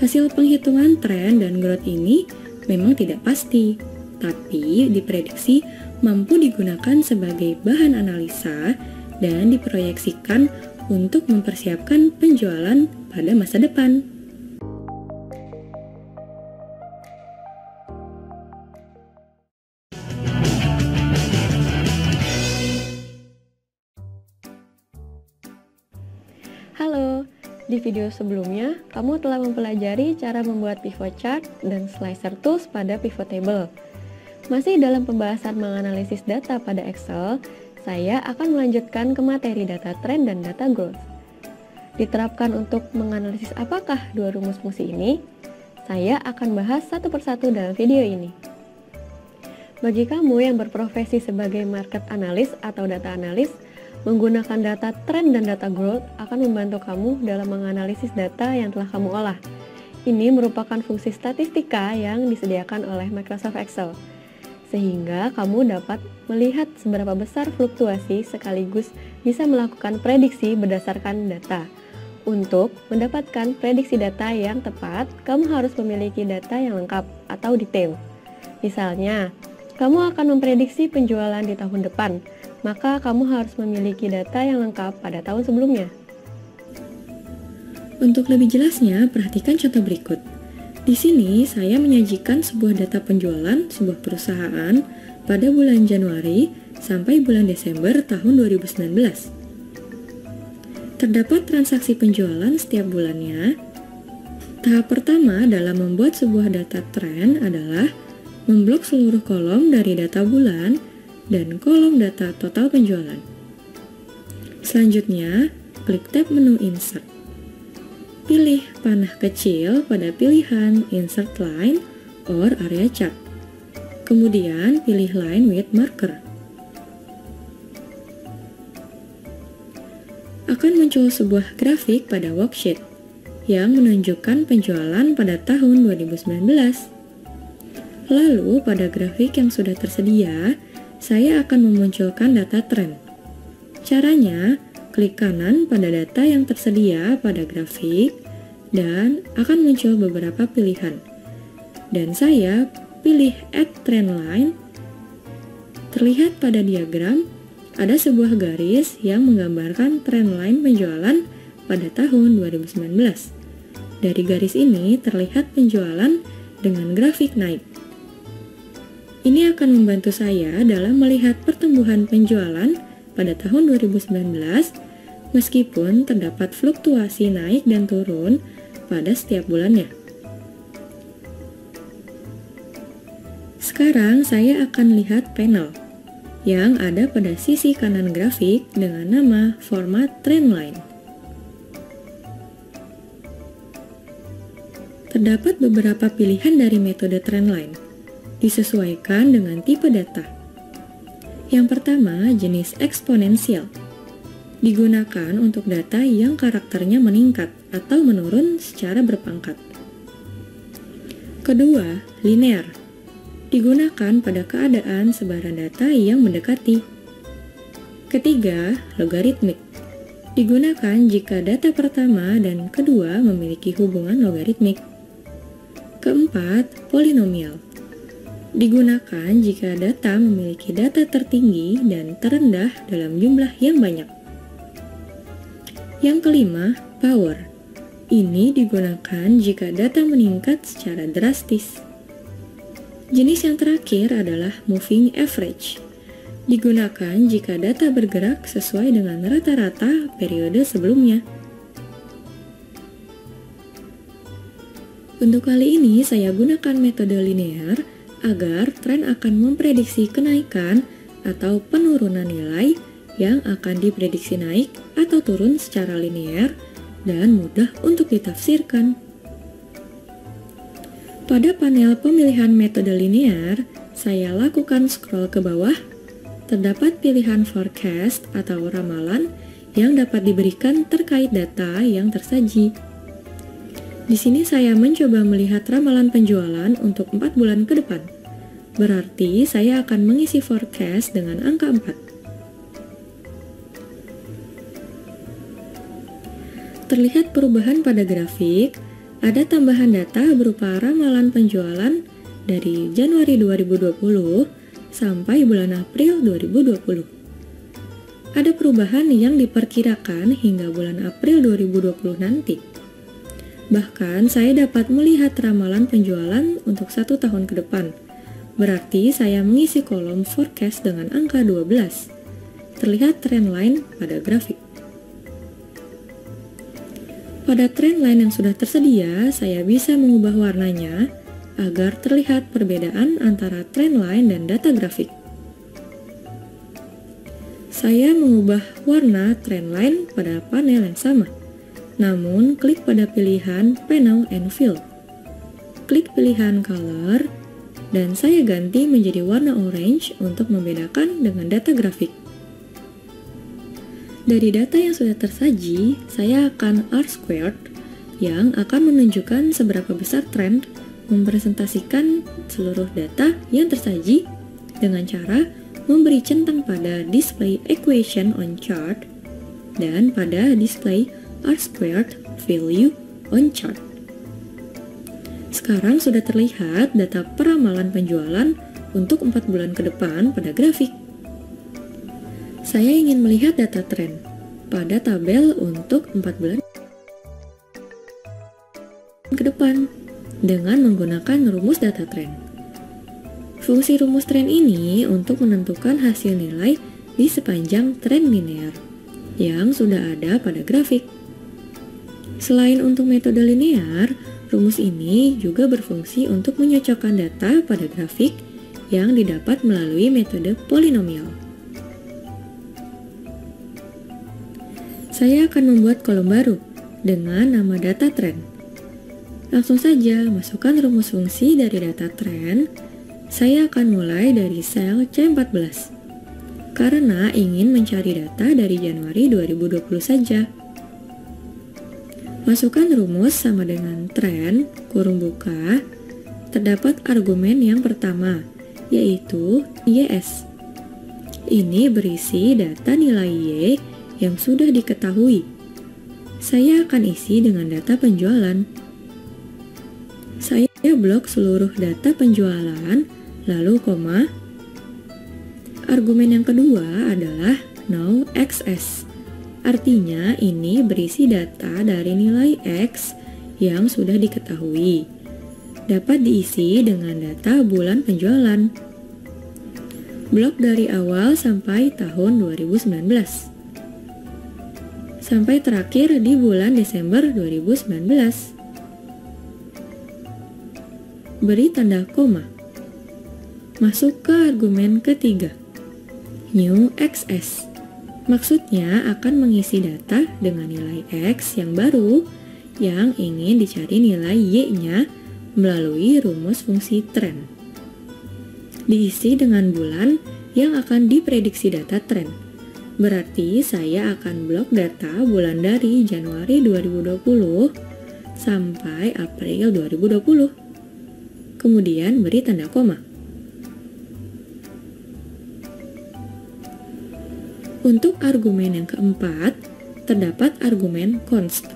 Hasil penghitungan tren dan growth ini memang tidak pasti, tapi diprediksi mampu digunakan sebagai bahan analisa dan diproyeksikan untuk mempersiapkan penjualan pada masa depan. Halo, di video sebelumnya kamu telah mempelajari cara membuat pivot chart dan slicer tools pada pivot table. Masih dalam pembahasan menganalisis data pada Excel, saya akan melanjutkan ke materi data trend dan data growth. Diterapkan untuk menganalisis apakah dua rumus fungsi ini? Saya akan bahas satu persatu dalam video ini. Bagi kamu yang berprofesi sebagai market analyst atau data analyst, menggunakan data trend dan data growth akan membantu kamu dalam menganalisis data yang telah kamu olah. Ini merupakan fungsi statistika yang disediakan oleh Microsoft Excel, sehingga kamu dapat melihat seberapa besar fluktuasi sekaligus bisa melakukan prediksi berdasarkan data. Untuk mendapatkan prediksi data yang tepat, kamu harus memiliki data yang lengkap atau detail. Misalnya, kamu akan memprediksi penjualan di tahun depan, maka kamu harus memiliki data yang lengkap pada tahun sebelumnya. Untuk lebih jelasnya, perhatikan contoh berikut. Di sini saya menyajikan sebuah data penjualan sebuah perusahaan pada bulan Januari sampai bulan Desember tahun 2019. Terdapat transaksi penjualan setiap bulannya. Tahap pertama dalam membuat sebuah data trend adalah memblok seluruh kolom dari data bulan dan kolom data total penjualan. Selanjutnya, klik tab menu Insert. Pilih panah kecil pada pilihan Insert Line or Area Chart. Kemudian pilih Line with Marker. Akan muncul sebuah grafik pada worksheet yang menunjukkan penjualan pada tahun 2019. Lalu pada grafik yang sudah tersedia, saya akan memunculkan data trend. Caranya, klik kanan pada data yang tersedia pada grafik dan akan muncul beberapa pilihan. Dan saya pilih Add Trend Line. Terlihat pada diagram, ada sebuah garis yang menggambarkan trend line penjualan pada tahun 2019. Dari garis ini terlihat penjualan dengan grafik naik. Ini akan membantu saya dalam melihat pertumbuhan penjualan pada tahun 2019 meskipun terdapat fluktuasi naik dan turun pada setiap bulannya. Sekarang saya akan lihat panel yang ada pada sisi kanan grafik dengan nama Format Trendline. Terdapat beberapa pilihan dari metode trendline, disesuaikan dengan tipe data. Yang pertama, jenis eksponensial. Digunakan untuk data yang karakternya meningkat atau menurun secara berpangkat. Kedua, linear. Digunakan pada keadaan sebaran data yang mendekati. Ketiga, logaritmik. Digunakan jika data pertama dan kedua memiliki hubungan logaritmik. Keempat, polinomial. Digunakan jika data memiliki data tertinggi dan terendah dalam jumlah yang banyak. Yang kelima, power. Ini digunakan jika data meningkat secara drastis. Jenis yang terakhir adalah moving average. Digunakan jika data bergerak sesuai dengan rata-rata periode sebelumnya. Untuk kali ini saya gunakan metode linear agar tren akan memprediksi kenaikan atau penurunan nilai yang akan diprediksi naik atau turun secara linear dan mudah untuk ditafsirkan. Pada panel pemilihan metode linear, saya lakukan scroll ke bawah. Terdapat pilihan forecast atau ramalan yang dapat diberikan terkait data yang tersaji. Di sini saya mencoba melihat ramalan penjualan untuk 4 bulan ke depan. Berarti saya akan mengisi forecast dengan angka 4. Terlihat perubahan pada grafik. ada tambahan data berupa ramalan penjualan dari Januari 2020 sampai bulan April 2020. Ada perubahan yang diperkirakan hingga bulan April 2020 nanti. Bahkan saya dapat melihat ramalan penjualan untuk 1 tahun ke depan. Berarti saya mengisi kolom forecast dengan angka 12. Terlihat trendline pada grafik. Pada trendline yang sudah tersedia, saya bisa mengubah warnanya agar terlihat perbedaan antara trendline dan data grafik. Saya mengubah warna trendline pada panel yang sama. Namun, klik pada pilihan Panel and Fill. Klik pilihan Color, dan saya ganti menjadi warna orange untuk membedakan dengan data grafik. Dari data yang sudah tersaji, saya akan R-squared yang akan menunjukkan seberapa besar trend mempresentasikan seluruh data yang tersaji dengan cara memberi centang pada display equation on chart dan pada display R-squared value on chart. Sekarang sudah terlihat data peramalan penjualan untuk 4 bulan ke depan pada grafik. Saya ingin melihat data tren pada tabel untuk 4 bulan ke depan dengan menggunakan rumus data tren. Fungsi rumus tren ini untuk menentukan hasil nilai di sepanjang tren linear yang sudah ada pada grafik. Selain untuk metode linear, rumus ini juga berfungsi untuk menyocokkan data pada grafik yang didapat melalui metode polinomial. Saya akan membuat kolom baru dengan nama data trend. Langsung saja masukkan rumus fungsi dari data trend. Saya akan mulai dari sel C14 karena ingin mencari data dari Januari 2020 saja. Masukkan rumus sama dengan trend, kurung buka, terdapat argumen yang pertama, yaitu YS. Ini berisi data nilai Y yang sudah diketahui. Saya akan isi dengan data penjualan. Saya blok seluruh data penjualan, lalu koma. Argumen yang kedua adalah now XS. Artinya ini berisi data dari nilai X yang sudah diketahui. Dapat diisi dengan data bulan penjualan. Blok dari awal sampai tahun 2019. Sampai terakhir di bulan Desember 2019. Beri tanda koma. Masuk ke argumen ketiga. New XS. Maksudnya akan mengisi data dengan nilai X yang baru yang ingin dicari nilai Y-nya melalui rumus fungsi trend. Diisi dengan bulan yang akan diprediksi data trend. Berarti saya akan blok data bulan dari Januari 2020 sampai April 2020. Kemudian beri tanda koma. Untuk argumen yang keempat, terdapat argumen const.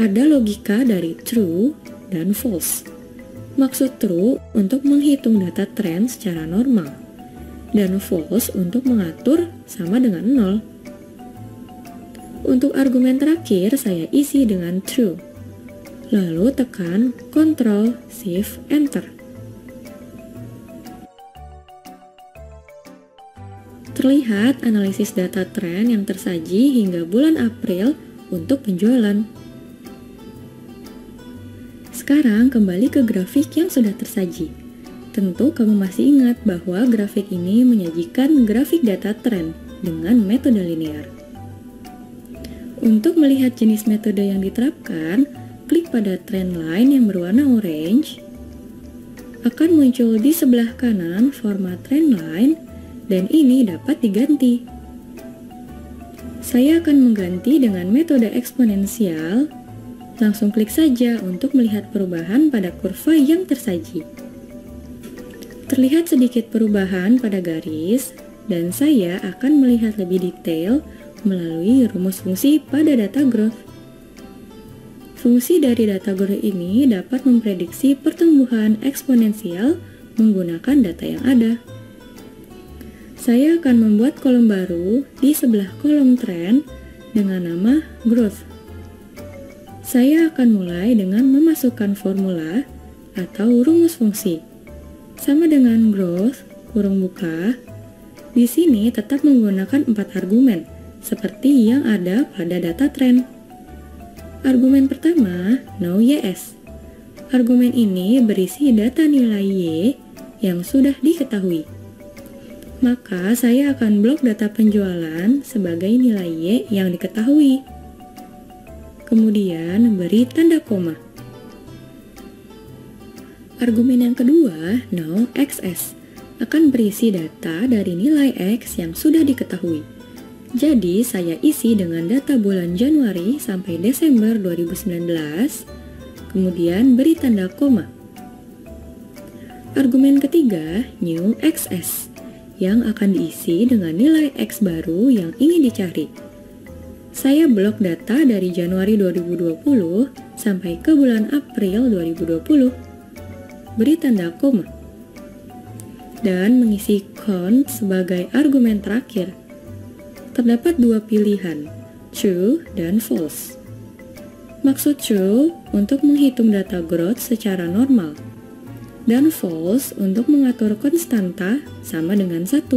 Ada logika dari true dan false. Maksud true untuk menghitung data tren secara normal, dan false untuk mengatur sama dengan 0. Untuk argumen terakhir, saya isi dengan true. Lalu tekan Ctrl Shift Enter. Terlihat analisis data tren yang tersaji hingga bulan April untuk penjualan. Sekarang kembali ke grafik yang sudah tersaji. Tentu kamu masih ingat bahwa grafik ini menyajikan grafik data tren dengan metode linear. Untuk melihat jenis metode yang diterapkan, klik pada trend line yang berwarna orange. Akan muncul di sebelah kanan format trend line, dan ini dapat diganti. Saya akan mengganti dengan metode eksponensial. Langsung klik saja untuk melihat perubahan pada kurva yang tersaji. Terlihat sedikit perubahan pada garis, dan saya akan melihat lebih detail melalui rumus fungsi pada data graph. Fungsi dari data growth ini dapat memprediksi pertumbuhan eksponensial menggunakan data yang ada. Saya akan membuat kolom baru di sebelah kolom trend dengan nama growth. Saya akan mulai dengan memasukkan formula atau rumus fungsi. Sama dengan growth, kurung buka, di sini tetap menggunakan 4 argumen, seperti yang ada pada data trend. Argumen pertama, NowYS. Argumen ini berisi data nilai Y yang sudah diketahui. Maka saya akan blok data penjualan sebagai nilai Y yang diketahui. Kemudian beri tanda koma. Argumen yang kedua, NowXS, akan berisi data dari nilai X yang sudah diketahui. Jadi, saya isi dengan data bulan Januari sampai Desember 2019, kemudian beri tanda koma. Argumen ketiga, New XS, yang akan diisi dengan nilai X baru yang ingin dicari. Saya blok data dari Januari 2020 sampai ke bulan April 2020. Beri tanda koma. Dan mengisi count sebagai argumen terakhir. Terdapat 2 pilihan, true dan false. Maksud true untuk menghitung data growth secara normal, dan false untuk mengatur konstanta sama dengan 1.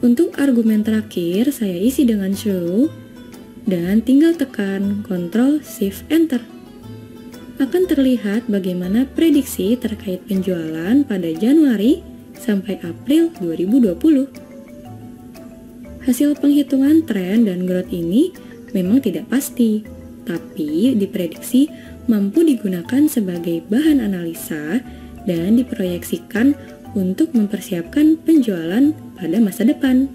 Untuk argumen terakhir, saya isi dengan true, dan tinggal tekan Ctrl Shift Enter. Akan terlihat bagaimana prediksi terkait penjualan pada Januari sampai April 2020. Hasil penghitungan tren dan growth ini memang tidak pasti, tapi diprediksi mampu digunakan sebagai bahan analisa dan diproyeksikan untuk mempersiapkan penjualan pada masa depan.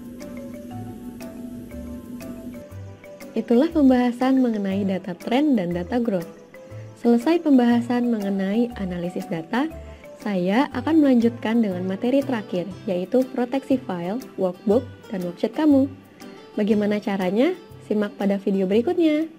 Itulah pembahasan mengenai data tren dan data growth. Selesai pembahasan mengenai analisis data, saya akan melanjutkan dengan materi terakhir, yaitu proteksi file, workbook, dan worksheet kamu. Bagaimana caranya? Simak pada video berikutnya.